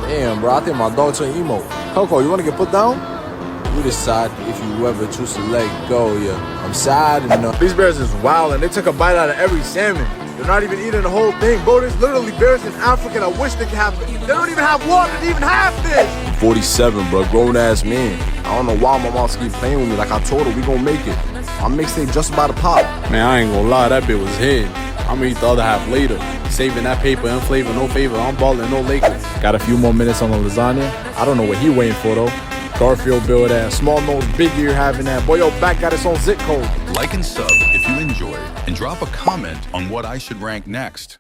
Damn, bro, I think my dog turned emo. Coco, you wanna get put down? You decide if you ever choose to let go, yeah. I'm sad enough. These bears is wild and they took a bite out of every salmon. They're not even eating the whole thing, bro. There's literally bears in Africa that wish they could have. They don't even have water to even have this. 47, bro, grown ass man. I don't know why my mom keep playing with me. Like I told her, we gonna make it. My mixtape just about to pop. Man, I ain't gonna lie, that bit was hid. I'ma eat the other half later. Saving that paper, in flavor, no favor. I'm ballin', no Lakers. Got a few more minutes on the lasagna. I don't know what he waiting for though. Garfield build ass, small nose, big ear having that. Boy, yo, back got its own zip code. Like and sub if you enjoyed, and drop a comment on what I should rank next.